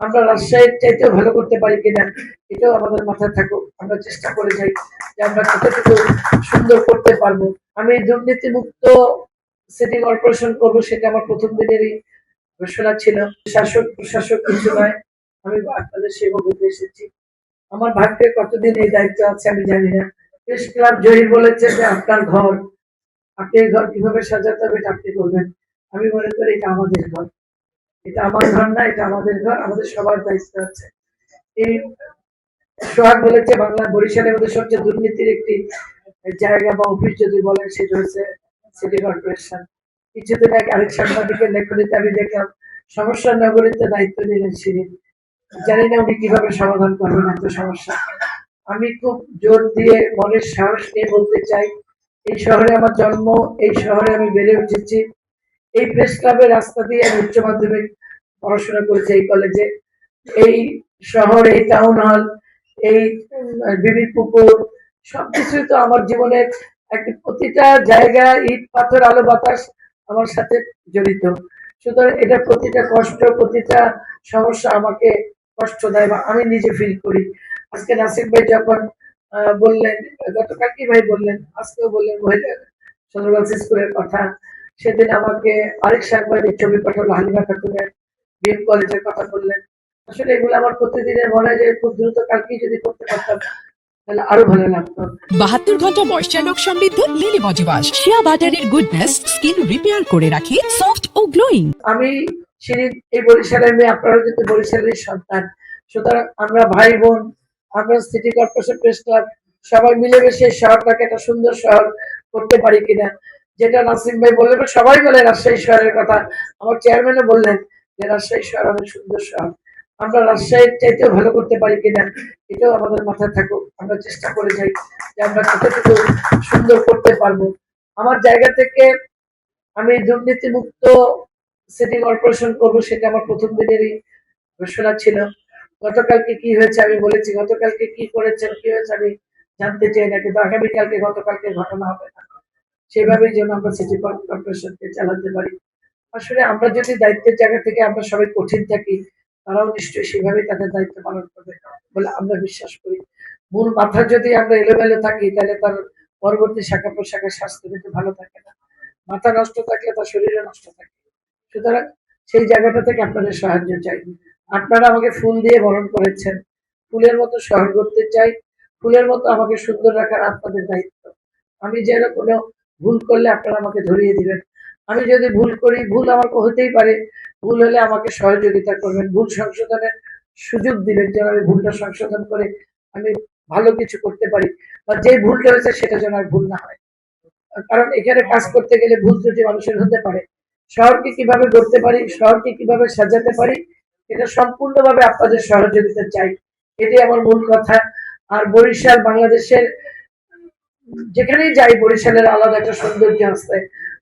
আমরা রাজশাহীর চাইতেও ভালো করতে পারি কিনা এটাও আমাদের মাথায় থাকুক। আমরা চেষ্টা করে যাই যে আমরা কতটুকু সুন্দর করতে পারবো। আমি দুর্নীতিমুক্ত সিটি কর্পোরেশন করবো, সেটা আমার প্রথম দিনেরই ঘোষণা ছিল। শাসক প্রশাসক কিছু নয়, আমি আপনাদের সেবক হতে এসেছি। আমার ভাগ্যে কতদিন এই দায়িত্ব আছে আমি জানি না। প্রেস ক্লাব জহির বলেছে যে আপনার ঘর, আপনি এই ঘর কিভাবে সাজাতে হবে এটা আপনি করবেন। আমি মনে করি এটা আমাদের ঘর, এটা আমার ঘর না, এটা আমাদের ঘর, আমাদের সবার দায়িত্ব আছে। এই সোহাগ বলেছে বাংলা বরিশালের মধ্যে সবচেয়ে দুর্নীতির একটি জায়গা বা অফিস যদি বলেন সেটা হচ্ছে সিটি কর্পোরেশন। কিছুদিন আগে আরেক সাংবাদিকের লেখনীতে আমি দেখলাম সমস্যা নগরীতে দায়িত্ব নিলেন শিরিন। জানি না উনি কিভাবে সমাধান করবেন এত সমস্যা। আমি খুব জোর দিয়ে মনের সাহস নিয়ে বলতে চাই, এই শহরে আমার জন্ম, এই শহরে আমি বেড়ে উঠেছি, এই প্রেস ক্লাবের রাস্তা দিয়ে আমি উচ্চ মাধ্যমিক পড়াশোনা করেছি এই কলেজে। এই শহর, এই টাউন হল, এই বিবি পুকুর সবকিছুই তো আমার জীবনের একটি প্রতিটা জায়গা, ইট পাথর আলো বাতাস আমার সাথে জড়িত। সুতরাং এটা প্রতিটা কষ্ট, প্রতিটা সমস্যা আমাকে কষ্ট দেয় বা আমি নিজে ফিল করি। আজকে নাসির ভাই যখন বললেন, গতকাল কি ভাই বললেন, আজকেও বললেন মহিলা সদরগঞ্জ স্কুলের কথা, সেদিন আমাকে আরেক সাংবাদিক ছবি পাঠালো হালিমা খাতুনের বিএম কলেজের কথা বললেন। আসলে এগুলো আমার প্রতিদিনের মনে হয় যে খুব দ্রুত কালকেই যদি করতে পারতাম তাহলে আরো ভালো লাগতো। 72 ঘন্টা ময়শ্চার লক সমৃদ্ধ লিলি বডি ওয়াশ, শিয়া বাটারের গুডনেস স্কিন রিপেয়ার করে রাখে সফট ও গ্লোয়িং। আমি শিরিন এই বরিশালের মেয়ে, আপনারা কিন্তু বরিশালের সন্তান। সুতরাং আমরা ভাই বোন, আমরা সিটি কর্পোরেশন প্রেস ক্লাব সবাই মিলেমিশে শহরটাকে একটা সুন্দর শহর করতে পারি কিনা। যেটা নাসিম ভাই বললেন, সবাই বলে রাজশাহী শহরের কথা, আমার চেয়ারম্যানও বললেন যে রাজশাহী শহর অনেক সুন্দর শহর। আমরা রাজশাহীর চাইতেও ভালো করতে পারি কিনা এটাও আমাদের মাথায় থাকুক। আমরা চেষ্টা করে যাই যে আমরা কতটুকু সুন্দর করতে পারবো। আমার জায়গা থেকে আমি দুর্নীতিমুক্ত সিটি কর্পোরেশন করবো, সেটা আমার প্রথম দিনেরই ঘোষণা ছিল। গতকালকে কি হয়েছে আমি বলেছি, গতকালকে কি করেছেন কি হয়েছে আমি জানতে চাই না, কিন্তু আগামীকালকে গতকালকে ঘটনা হবে না, সেভাবেই যেন আমরা সিটি কর্পোরেশনকে চালাতে পারি। আসলে আমরা যদি দায়িত্বের জায়গা থেকে আমরা সবাই কঠিন থাকি, তারাও নিশ্চয়ই সেভাবেই তাদের দায়িত্ব পালন করবে বলে আমরা বিশ্বাস করি। মূল মাথা যদি আমরা এলোমেলো থাকি তাহলে তার পরবর্তী শাখা প্রশাখার স্বাস্থ্য কিন্তু ভালো থাকে না। মাথা নষ্ট থাকলে তার শরীরে নষ্ট থাকে। সুতরাং সেই জায়গাটা থেকে আপনাদের সাহায্য চাই। আপনারা আমাকে ফুল দিয়ে বরণ করেছেন, ফুলের মতো শহর করতে চাই, ফুলের মতো আমাকে সুন্দর রাখার আপনাদের দায়িত্ব। আমি যেন কোনো ভুল করলে আপনারা আমাকে ধরিয়ে দিবেন। আমি যদি ভুল করি, ভুল আমার হতেই পারে, ভুল হলে আমাকে সহযোগিতা করবেন, ভুল সংশোধনের সুযোগ দিবেন যেন আমি ভুলটা সংশোধন করে আমি ভালো কিছু করতে পারি, বা যে ভুলটা হয়েছে সেটা যেন আর ভুল না হয়। কারণ এখানে কাজ করতে গেলে ভুল ত্রুটি মানুষের হতে পারে। শহরকে কিভাবে গড়তে পারি, শহরকে কিভাবে সাজাতে পারি, এটা সম্পূর্ণভাবে আপনাদের সহযোগিতা চাই, এটাই আমার মূল কথা। আর বরিশাল বাংলাদেশের যেখানেই যাই বরিশালের আলাদা একটা সৌন্দর্য আছে।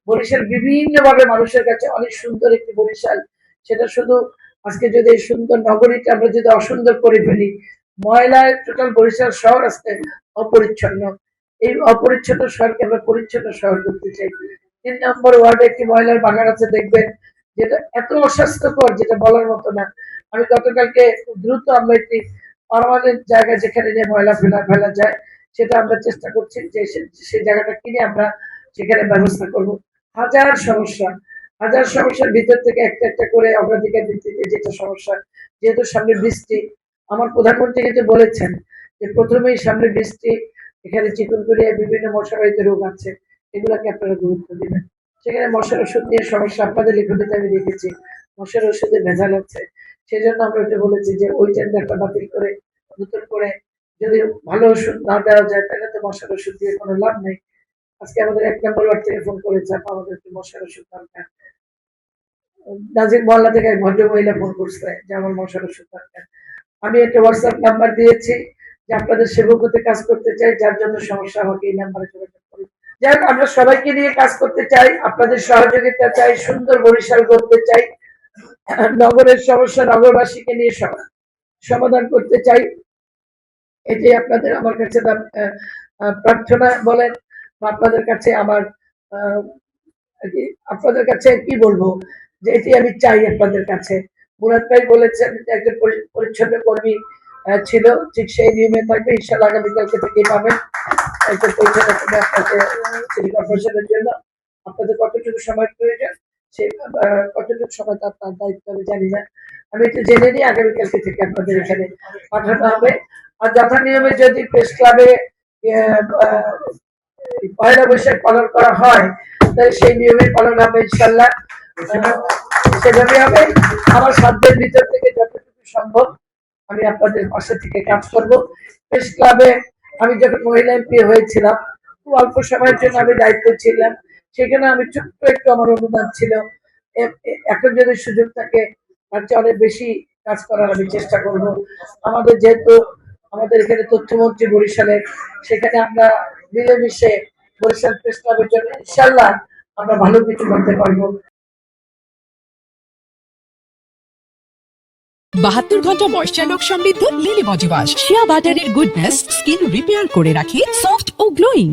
বরিশাল বিভিন্ন ভাবে মানুষের কাছে অনেক সুন্দর একটি বরিশাল। সেটা শুধু আজকে যদি এই সুন্দর নগরীটা আমরা যদি অসুন্দর করে ফেলি, ময়লায় টোটাল বরিশাল শহর আজকে অপরিচ্ছন্ন। এই অপরিচ্ছন্ন শহরকে আমরা পরিচ্ছন্ন শহর করতে চাই। 3 নম্বর ওয়ার্ডে একটি ময়লার বাগান আছে দেখবেন, যেটা এত অস্বাস্থ্যকর যেটা বলার মতো না। আমি গতকালকে দ্রুত আমরা একটি পার্মানেন্ট জায়গা যেখানে যে ময়লা ফেলা যায় সেটা আমরা চেষ্টা করছি যে সেই জায়গাটা কিনে আমরা সেখানে ব্যবস্থা করব। হাজার সমস্যা, হাজার সমস্যার ভিতর থেকে একটা একটা করে অগ্রাধিকার ভিত্তিতে যেটা সমস্যা, যেহেতু সামনে বৃষ্টি, আমার প্রধানমন্ত্রী কিন্তু বলেছেন যে প্রথমেই সামনে বৃষ্টি, এখানে চিকুনগুনিয়া বিভিন্ন মশাবাহিত রোগ আছে, এগুলাকে আপনারা গুরুত্ব দিবেন। সেখানে মশার ওষুধ নিয়ে সমস্যা আপনাদের লেখনীতে আমি দেখেছি, মশার ওষুধে ভেজাল হচ্ছে। সেই জন্য আমরা এটা বলেছি যে ওই টেন্ডারটা বাতিল করে নতুন করে যদি ভালো ওষুধ না দেওয়া যায় তাহলে তো মশার ওষুধ দিয়ে কোনো লাভ নেই। আজকে আমাদের 1 নম্বর ওয়ার্ড থেকে ফোন করেছে, আমাদেরকে মশার ওষুধ দরকার। নাজির মহল্লা থেকে এক ভদ্র মহিলা ফোন করছে যে আমার মশার ওষুধ দরকার। আমি একটা হোয়াটসঅ্যাপ নাম্বার দিয়েছি যে আপনাদের সেবক হতে কাজ করতে চাই, যার জন্য সমস্যা আমাকে এই নাম্বারে যোগাযোগ করুন। যাই হোক, আমরা সবাইকে নিয়ে কাজ করতে চাই, আপনাদের সহযোগিতা চাই, সুন্দর বরিশাল করতে চাই, নগরের সমস্যা নগরবাসীকে নিয়ে সমাধান করতে চাই। এটাই আপনাদের আমার কাছে প্রার্থনা বলেন, বা আপনাদের কাছে আমার আপনাদের কাছে কি বলবো, যে এটি আমি চাই আপনাদের কাছে। মুরাদ ভাই বলেছেন যে একজন পরিচ্ছন্ন কর্মী ছিল, ঠিক সেই নিয়মে থাকবে। ইনশাল্লাহ আগামীকালকে থেকেই পাবেন একজন পরিচ্ছন্ন কর্মী আপনাকে সিটি কর্পোরেশনের জন্য। আপনাদের কতটুকু সময় প্রয়োজন, সে কতটুকু সময় তার তার দায়িত্ব আমি জানি না, আমি একটু জেনে নিই। আগামীকালকে থেকে আপনাদের এখানে পাঠানো হবে। আর যথা নিয়মে যদি প্রেস ক্লাবে পয়লা বৈশাখ পালন করা হয়, তাহলে সেই নিয়মে পালন হবে ইনশাল্লাহ। সেভাবে হবে। আমার সাধ্যের ভিতর থেকে যতটুকু সম্ভব আমি আপনাদের পাশে থেকে কাজ করব। প্রেস ক্লাবে আমি যখন মহিলা এমপি হয়েছিলাম, খুব অল্প সময়ের জন্য আমি দায়িত্ব ছিলাম, সেখানে আমি ছোট্ট একটু আমার অনুদান ছিল। এখন যদি সুযোগ থাকে তার চেয়ে অনেক বেশি কাজ করার আমি চেষ্টা করব। আমাদের যেহেতু আমাদের এখানে তথ্যমন্ত্রী বরিশালে, সেখানে আমরা মিলেমিশে বরিশাল প্রেস ক্লাবের জন্য ইনশাল্লাহ আমরা ভালো কিছু করতে পারবো। 72 ঘন্টা ময়েশ্চার লক সমৃদ্ধ লিলি বডি ওয়াশ শিয়া বাটারের গুডনেস স্কিন রিপেয়ার করে রাখে সফট ও গ্লোয়িং।